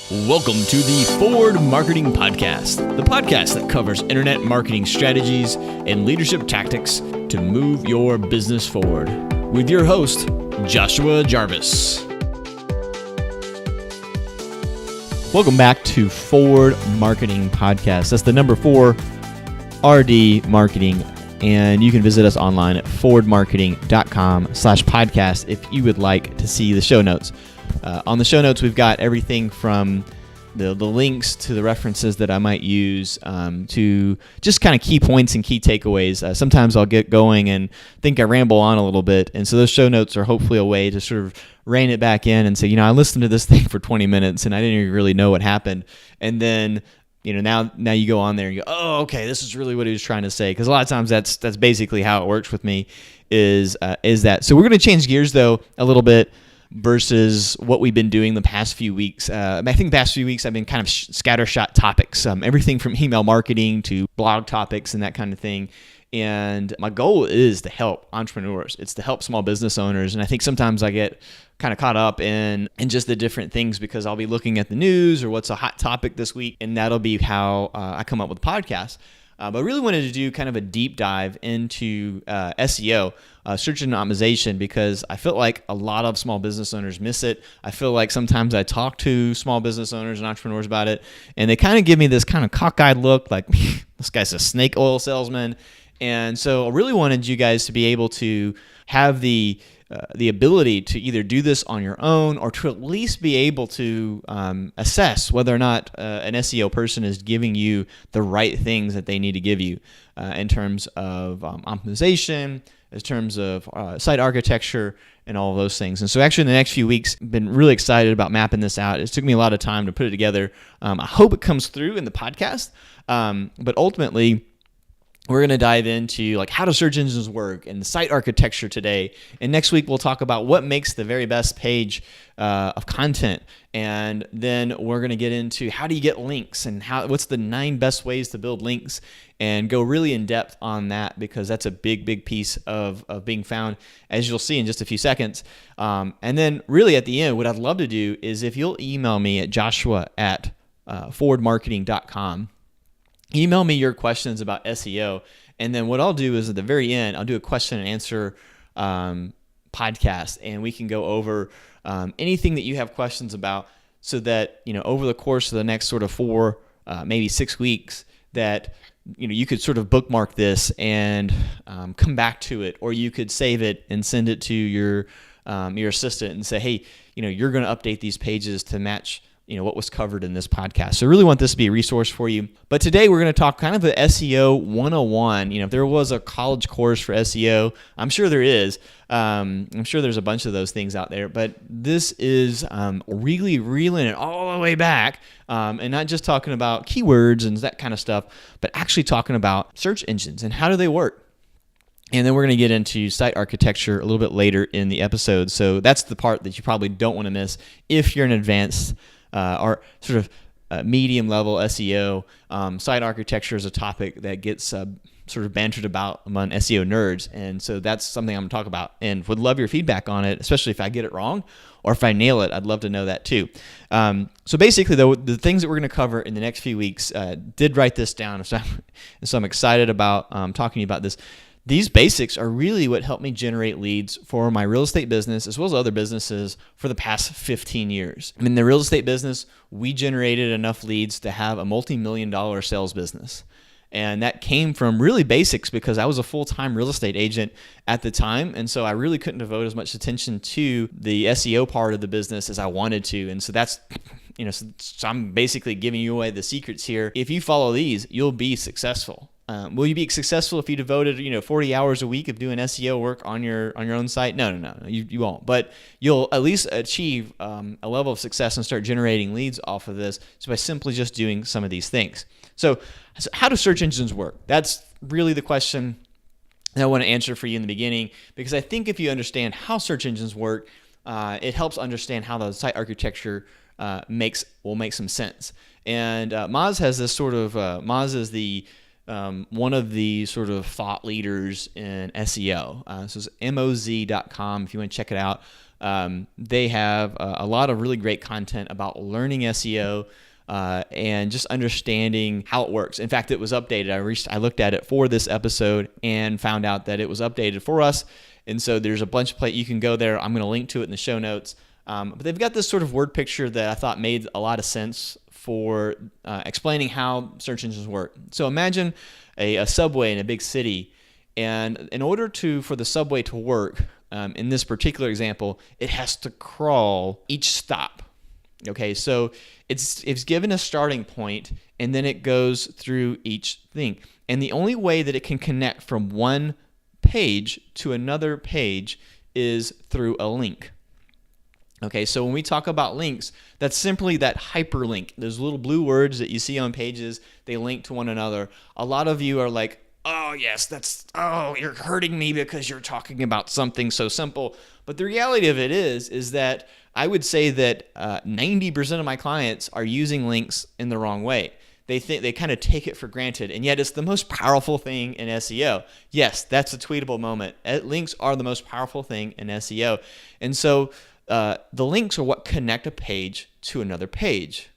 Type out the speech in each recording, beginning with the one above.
Welcome to the Forward Marketing Podcast, the podcast that covers internet marketing strategies and leadership tactics to move your business forward. With your host, Joshua Jarvis. Welcome back to Forward Marketing Podcast. That's the number 4, RD Marketing. And you can visit us online at forwardmarketing.com/podcast if you would like to see the show notes. On the show notes, we've got everything from the links to the references that I might use to just kind of key points and key takeaways. Sometimes I'll get going and think I ramble on a little bit. And so those show notes are hopefully a way to sort of rein it back in and say, I listened to this thing for 20 minutes and I didn't even really know what happened. And then now you go on there and you go, oh, okay, this is really what he was trying to say. Because a lot of times that's basically how it works with me is that. So we're going to change gears, though, a little bit versus what we've been doing the past few weeks. I think the past few weeks I've been kind of scattershot topics, everything from email marketing to blog topics and that kind of thing. And my goal is to help entrepreneurs. It's to help small business owners. And I think sometimes I get kind of caught up in just the different things because I'll be looking at the news or what's a hot topic this week. And that'll be how I come up with podcasts. But I really wanted to do kind of a deep dive into SEO, search engine optimization, because I feel like a lot of small business owners miss it. I feel like sometimes I talk to small business owners and entrepreneurs about it, and they kind of give me this kind of cockeyed look like, this guy's a snake oil salesman. And so I really wanted you guys to be able to have the ability to either do this on your own or to at least be able to assess whether or not an SEO person is giving you the right things that they need to give you in terms of optimization, in terms of site architecture, and all of those things. And so actually in the next few weeks, I've been really excited about mapping this out. It took me a lot of time to put it together. I hope it comes through in the podcast, but ultimately, we're going to dive into how do search engines work and site architecture today. And next week, we'll talk about what makes the very best page of content. And then we're going to get into how do you get links and what's the 9 best ways to build links and go really in depth on that because that's a big, big piece of being found, as you'll see in just a few seconds. And then really at the end, what I'd love to do is if you'll email me at joshua@forwardmarketing.com. Email me your questions about SEO, and then what I'll do is at the very end, I'll do a question and answer podcast, and we can go over anything that you have questions about so that, over the course of the next sort of 4, maybe 6 weeks, that you could sort of bookmark this and come back to it, or you could save it and send it to your assistant and say, hey, you're going to update these pages to match what was covered in this podcast. So I really want this to be a resource for you. But today we're going to talk kind of the SEO 101. If there was a college course for SEO, I'm sure there is. I'm sure there's a bunch of those things out there. But this is really reeling it all the way back and not just talking about keywords and that kind of stuff, but actually talking about search engines and how do they work. And then we're going to get into site architecture a little bit later in the episode. So that's the part that you probably don't want to miss if you're an advanced or sort of medium level SEO. Site architecture is a topic that gets sort of bantered about among SEO nerds. And so that's something I'm going to talk about and would love your feedback on it, especially if I get it wrong or if I nail it. I'd love to know that too. So basically, though, the things that we're going to cover in the next few weeks, did write this down. So I'm excited about talking to you about this. These basics are really what helped me generate leads for my real estate business as well as other businesses for the past 15 years. In the real estate business, we generated enough leads to have a multi-million-dollar sales business. And that came from really basics because I was a full-time real estate agent at the time. And so I really couldn't devote as much attention to the SEO part of the business as I wanted to. And so that's, so I'm basically giving you away the secrets here. If you follow these, you'll be successful. Will you be successful if you devoted 40 hours a week of doing SEO work on your own site? No, you won't. But you'll at least achieve a level of success and start generating leads off of this by simply just doing some of these things. So how do search engines work? That's really the question that I want to answer for you in the beginning, because I think if you understand how search engines work, it helps understand how the site architecture will make some sense. And Moz has this sort of Moz is the one of the sort of thought leaders in SEO. So it's moz.com if you want to check it out. They have a lot of really great content about learning SEO and just understanding how it works. In fact, it was updated. I looked at it for this episode and found out that it was updated for us. And so there's a bunch of you can go there. I'm going to link to it in the show notes. But they've got this sort of word picture that I thought made a lot of sense for explaining how search engines work. So imagine a subway in a big city, and in order for the subway to work, in this particular example, it has to crawl each stop. Okay, so it's given a starting point, and then it goes through each thing. And the only way that it can connect from one page to another page is through a link. Okay, so when we talk about links, that's simply that hyperlink. Those little blue words that you see on pages, they link to one another. A lot of you are like, oh yes, you're hurting me because you're talking about something so simple. But the reality of it is that I would say that 90% of my clients are using links in the wrong way. They kind of take it for granted, and yet it's the most powerful thing in SEO. Yes, that's a tweetable moment. Links are the most powerful thing in SEO. And so the links are what connect a page to another page.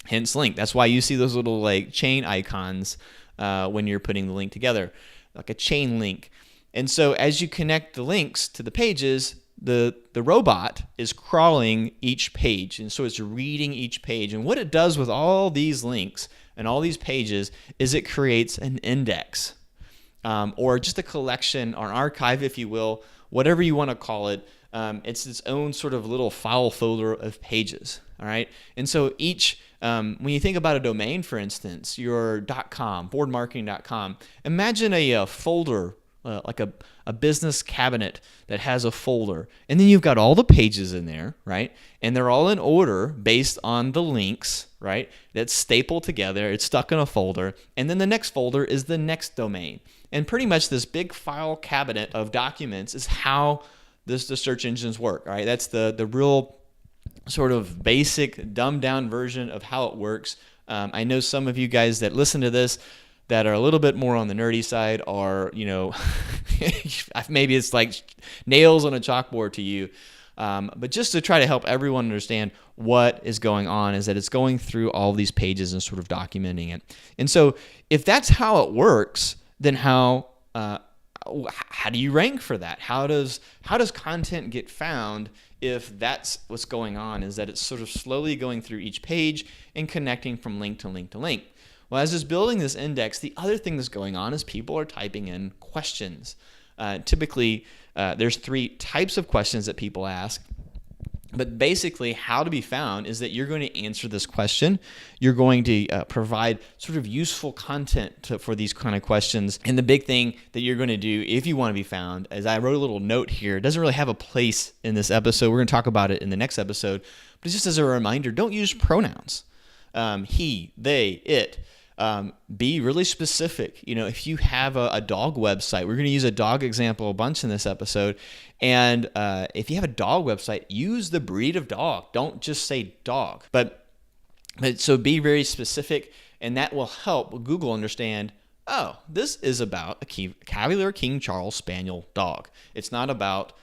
Hence link. That's why you see those little like chain icons when you're putting the link together, like a chain link. And so as you connect the links to the pages, the robot is crawling each page. And so it's reading each page. And what it does with all these links and all these pages is it creates an index or just a collection or an archive, if you will, whatever you want to call it. It's its own sort of little file folder of pages. All right. And so when you think about a domain, for instance, your .com, boardmarketing.com, imagine a folder, like a business cabinet that has a folder. And then you've got all the pages in there, right? And they're all in order based on the links, right? That's stapled together. It's stuck in a folder. And then the next folder is the next domain. And pretty much this big file cabinet of documents is how the search engines work. All right, that's the real sort of basic, dumbed down version of how it works. I know some of you guys that listen to this that are a little bit more on the nerdy side are, maybe it's like nails on a chalkboard to you. But just to try to help everyone understand what is going on is that it's going through all these pages and sort of documenting it. And so if that's how it works, then how do you rank for that? How does content get found if that's what's going on, is that it's sort of slowly going through each page and connecting from link to link to link? Well, as it's building this index, the other thing that's going on is people are typing in questions. Typically, there's 3 types of questions that people ask. But basically, how to be found is that you're going to answer this question. You're going to provide sort of useful content for these kind of questions. And the big thing that you're going to do if you want to be found, as I wrote a little note here, it doesn't really have a place in this episode. We're going to talk about it in the next episode. But just as a reminder, don't use pronouns. He, they, it. Be really specific. If you have a dog website, we're going to use a dog example a bunch in this episode. And if you have a dog website, use the breed of dog. Don't just say dog. But so be very specific, and that will help Google understand, oh, this is about a Cavalier King Charles Spaniel dog. It's not about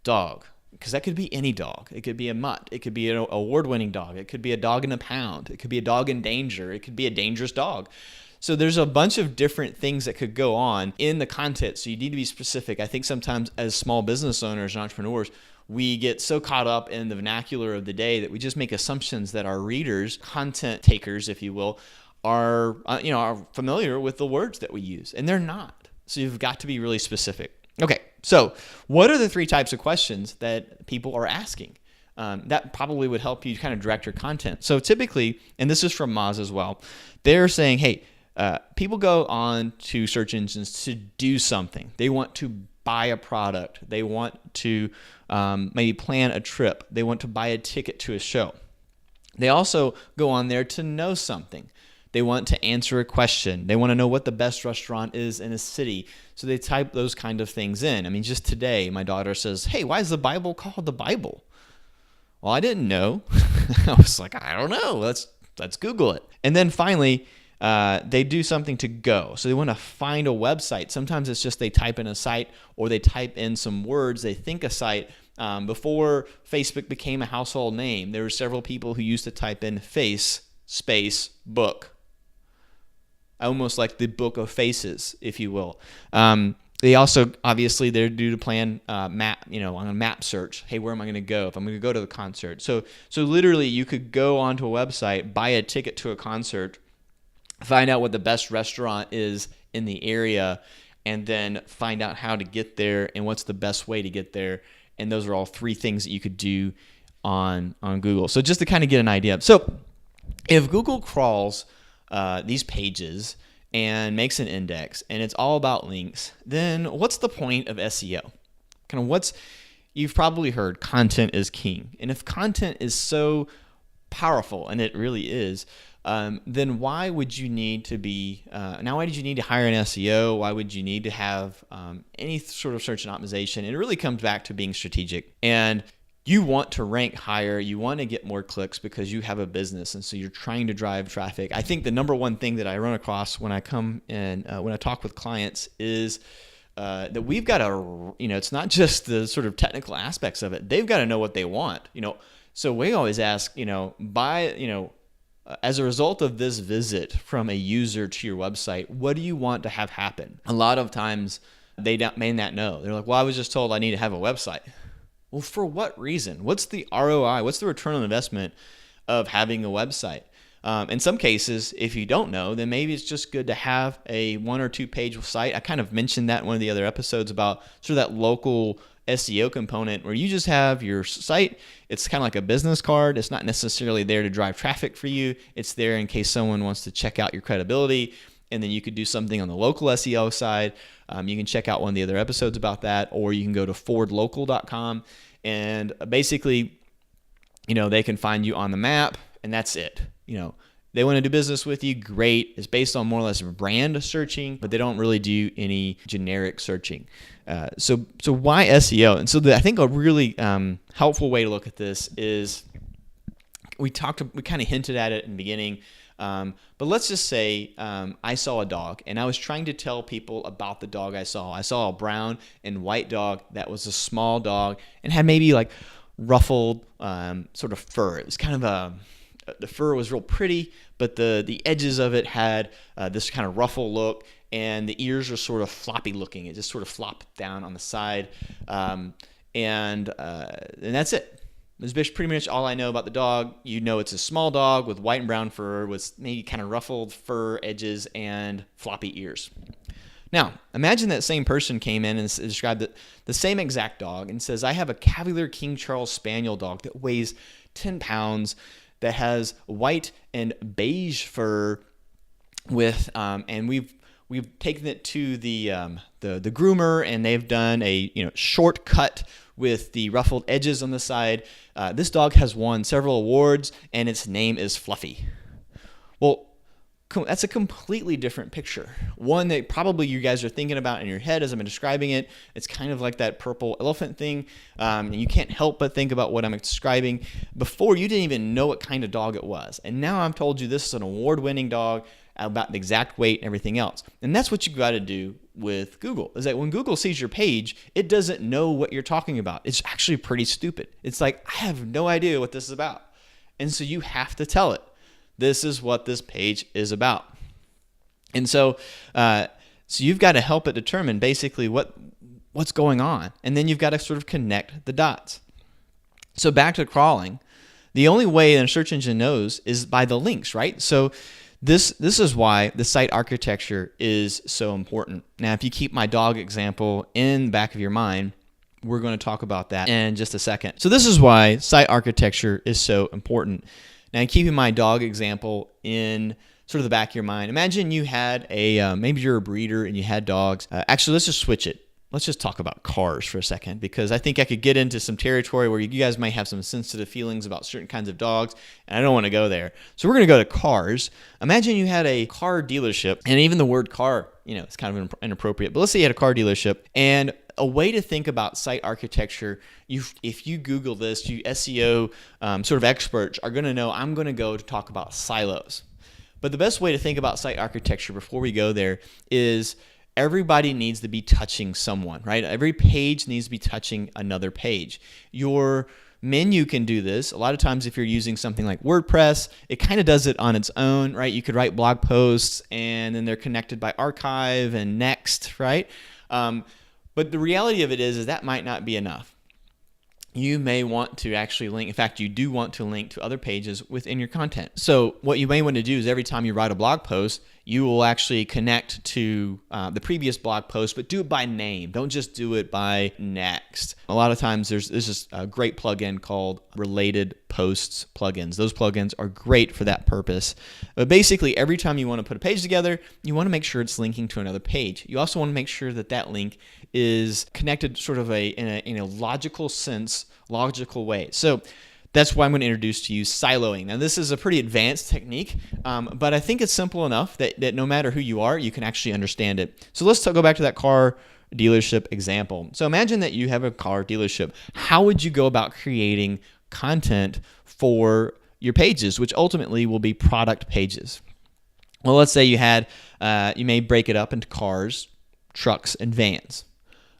dog. Because that could be any dog. It could be a mutt. It could be an award-winning dog. It could be a dog in a pound. It could be a dog in danger. It could be a dangerous dog. So there's a bunch of different things that could go on in the content. So you need to be specific. I think sometimes as small business owners and entrepreneurs, we get so caught up in the vernacular of the day that we just make assumptions that our readers, content takers, if you will, are familiar with the words that we use, and they're not. So you've got to be really specific. Okay, so what are the 3 types of questions that people are asking? That probably would help you kind of direct your content. So typically, and this is from Moz as well, they're saying, hey, people go on to search engines to do something. They want to buy a product. They want to maybe plan a trip. They want to buy a ticket to a show. They also go on there to know something. They want to answer a question. They want to know what the best restaurant is in a city. So they type those kind of things in. I mean, just today, my daughter says, hey, why is the Bible called the Bible? Well, I didn't know. I was like, I don't know. Let's Google it. And then finally, they do something to go. So they want to find a website. Sometimes it's just they type in a site or they type in some words. They think a site. Before Facebook became a household name, there were several people who used to type in face space book. Almost like the book of faces, if you will. They also, obviously, they're due to plan map, on a map search. Hey, where am I going to go if I'm going to go to the concert? So literally, you could go onto a website, buy a ticket to a concert, find out what the best restaurant is in the area, and then find out how to get there and what's the best way to get there. And those are all three things that you could do on Google. So just to kind of get an idea. So if Google crawls these pages and makes an index and it's all about links, then what's the point of SEO? You've probably heard content is king. And if content is so powerful, and it really is, then why would you need to why did you need to hire an SEO? Why would you need to have any sort of search and optimization? And it really comes back to being strategic. And you want to rank higher, you want to get more clicks because you have a business, and so you're trying to drive traffic. I think the number one thing that I run across when I come and when I talk with clients is that we've got to, it's not just the sort of technical aspects of it. They've got to know what they want, So we always ask, as a result of this visit from a user to your website, what do you want to have happen? A lot of times they may not know. They're like, well, I was just told I need to have a website. Well, for what reason? What's the ROI? What's the return on investment of having a website? In some cases, if you don't know, then maybe it's just good to have a 1 or 2 page site. I kind of mentioned that in one of the other episodes about sort of that local SEO component where you just have your site. It's kind of like a business card. It's not necessarily there to drive traffic for you. It's there in case someone wants to check out your credibility. And then you could do something on the local SEO side. You can check out one of the other episodes about that, or you can go to fordlocal.com and basically, they can find you on the map, and that's it. They want to do business with you, great. It's based on more or less brand searching, but they don't really do any generic searching. So why SEO? And so I think a really helpful way to look at this is we kind of hinted at it in the beginning. But let's just say I saw a dog and I was trying to tell people about the dog I saw. I saw a brown and white dog that was a small dog and had maybe like ruffled sort of fur. It was kind of the fur was real pretty, but the edges of it had this kind of ruffle look, and the ears are sort of floppy looking. It just sort of flopped down on the side, and that's it. That's pretty much all I know about the dog. It's a small dog with white and brown fur with maybe kind of ruffled fur edges and floppy ears. Now, imagine that same person came in and described the same exact dog and says, I have a Cavalier King Charles Spaniel dog that weighs 10 pounds, that has white and beige fur with, and we've taken it to the groomer, and they've done a short cut with the ruffled edges on the side. This dog has won several awards, and its name is Fluffy. Well, that's a completely different picture. One that probably you guys are thinking about in your head as I'm describing it. It's kind of like that purple elephant thing. And you can't help but think about what I'm describing. Before, you didn't even know what kind of dog it was. And now I've told you this is an award-winning dog, about the exact weight and everything else. And that's what you got to do with Google, is that when Google sees your page, it doesn't know what you're talking about. It's actually pretty stupid. It's like, I have no idea what this is about. And so you have to tell it, this is what this page is about. And so you've got to help it determine basically what's going on. And then you've got to sort of connect the dots. So back to crawling, the only way that a search engine knows is by the links, right? So this is why the site architecture is so important. Now, if you keep my dog example in the back of your mind, we're going to talk about that in just a second. So this is why site architecture is so important. Now, keeping my dog example in sort of the back of your mind, imagine you had maybe you're a breeder and you had dogs. Actually, let's just switch it. Let's just talk about cars for a second, because I think I could get into some territory where you guys might have some sensitive feelings about certain kinds of dogs, and I don't want to go there. So we're going to go to cars. Imagine you had a car dealership, and even the word car, it's kind of inappropriate, but let's say you had a car dealership, and a way to think about site architecture, if you Google this, you SEO sort of experts are going to know I'm going to go to talk about silos. But the best way to think about site architecture before we go there is everybody needs to be touching someone, right? Every page needs to be touching another page. Your menu can do this. A lot of times if you're using something like WordPress, it kind of does it on its own, right? You could write blog posts and then they're connected by archive and next, right? But the reality of it is that might not be enough. You may want to actually link. In fact, you do want to link to other pages within your content. So what you may want to do is every time you write a blog post, you will actually connect to the previous blog post, but do it by name. Don't just do it by next. A lot of times there's just a great plugin called Related Posts plugins. Those plugins are great for that purpose. But basically, every time you want to put a page together, you want to make sure it's linking to another page. You also want to make sure that that link is connected sort of in a logical sense, logical way. So that's why I'm going to introduce to you siloing. Now, this is a pretty advanced technique, but I think it's simple enough that no matter who you are, you can actually understand it. So let's go back to that car dealership example. So imagine that you have a car dealership. How would you go about creating content for your pages, which ultimately will be product pages? Well, let's say you may break it up into cars, trucks, and vans.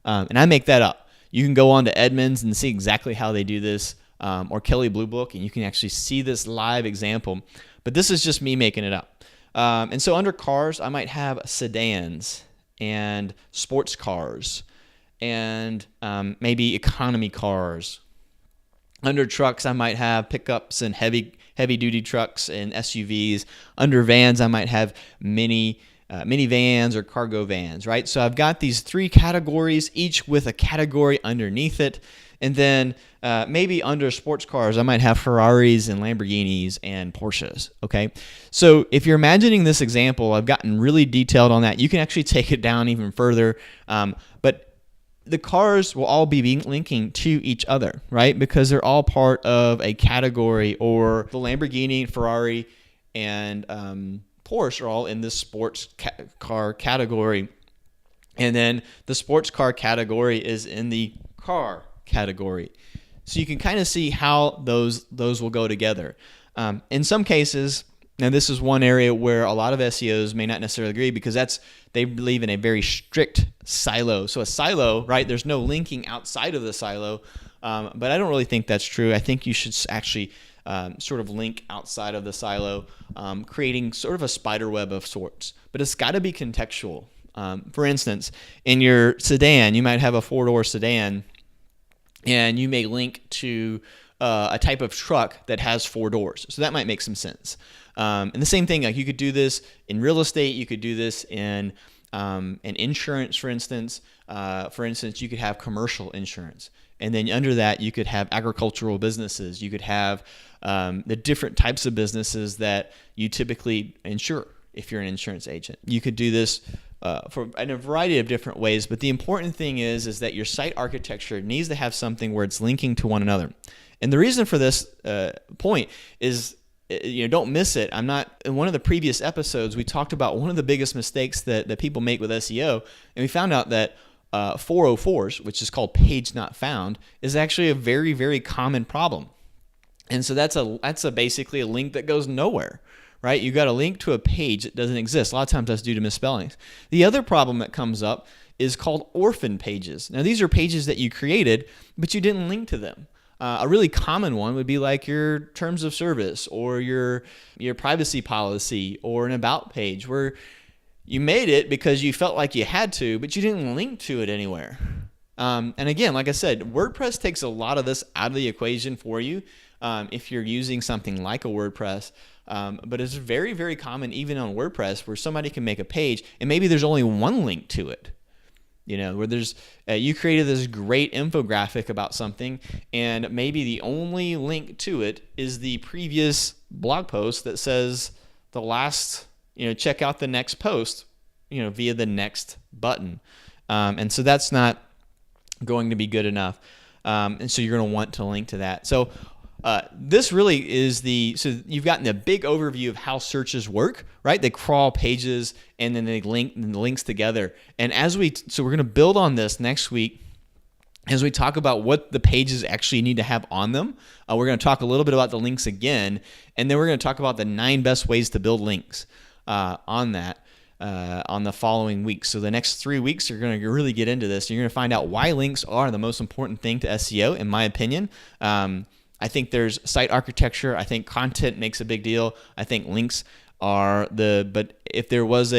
And I make that up. You can go on to Edmunds and see exactly how they do this, or Kelley Blue Book, and you can actually see this live example. But this is just me making it up. And so under cars, I might have sedans and sports cars and maybe economy cars. Under trucks, I might have pickups and heavy-duty trucks and SUVs. Under vans, I might have minivans or cargo vans, right? So I've got these three categories, each with a category underneath it. And then maybe under sports cars, I might have Ferraris and Lamborghinis and Porsches, okay? So if you're imagining this example, I've gotten really detailed on that. You can actually take it down even further. But the cars will all be linking to each other, right? Because they're all part of a category, or the Lamborghini, Ferrari, and Porsche are all in this sports car category. And then the sports car category is in the car category. So you can kind of see how those will go together. In some cases, now this is one area where a lot of SEOs may not necessarily agree, because they believe in a very strict silo. So a silo, right, there's no linking outside of the silo, but I don't really think that's true. I think you should actually sort of link outside of the silo, creating sort of a spider web of sorts. But it's got to be contextual. For instance, in your sedan, you might have a four-door sedan, and you may link to a type of truck that has four doors. So that might make some sense. And the same thing, like you could do this in real estate. You could do this in insurance, for instance. You could have commercial insurance. And then under that, you could have agricultural businesses. You could have the different types of businesses that you typically insure if you're an insurance agent. You could do this in a variety of different ways, but the important thing is that your site architecture needs to have something where it's linking to one another. And the reason for this point is, don't miss it. In one of the previous episodes, we talked about one of the biggest mistakes that people make with SEO, and we found out that 404s, which is called page not found, is actually a very, very common problem. And so that's basically a link that goes nowhere, right? You got a link to a page that doesn't exist. A lot of times that's due to misspellings. The other problem that comes up is called orphan pages. Now, these are pages that you created, but you didn't link to them. A really common one would be like your terms of service, or your privacy policy, or an about page, where you made it because you felt like you had to, but you didn't link to it anywhere. And again, like I said, WordPress takes a lot of this out of the equation for you if you're using something like a WordPress. But it's very, very common even on WordPress where somebody can make a page and maybe there's only one link to it. Where there's you created this great infographic about something, and maybe the only link to it is the previous blog post that says the last, check out the next post, via the next button. And so that's not going to be good enough. And so you're going to want to link to that. So this really is so you've gotten a big overview of how searches work, right? They crawl pages and then they link the links together. And so we're going to build on this next week as we talk about what the pages actually need to have on them. We're going to talk a little bit about the links again, and then we're going to talk about the 9 best ways to build links on that on the following weeks. So the next 3 weeks, you're going to really get into this. You're going to find out why links are the most important thing to SEO, in my opinion. I think there's site architecture. I think content makes a big deal. I think links are but if there was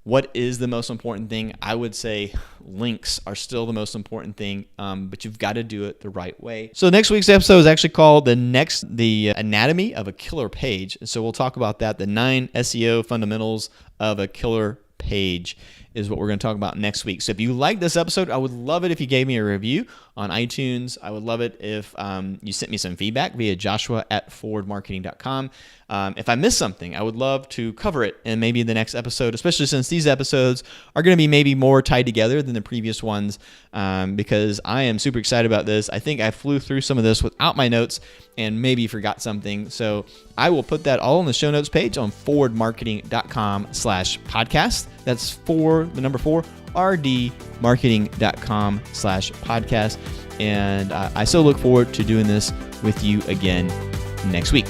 what is the most important thing? I would say links are still the most important thing, but you've got to do it the right way. So next week's episode is actually called the anatomy of a killer page. So we'll talk about that. The 9 SEO fundamentals of a killer page is what we're going to talk about next week. So if you like this episode, I would love it if you gave me a review on iTunes. I would love it if you sent me some feedback via joshua@forwardmarketing.com. If I missed something, I would love to cover it in maybe the next episode, especially since these episodes are going to be maybe more tied together than the previous ones, because I am super excited about this. I think I flew through some of this without my notes and maybe forgot something. So I will put that all in the show notes page on forwardmarketing.com/podcast. That's 4, the number 4, rdmarketing.com/podcast. And I so look forward to doing this with you again next week.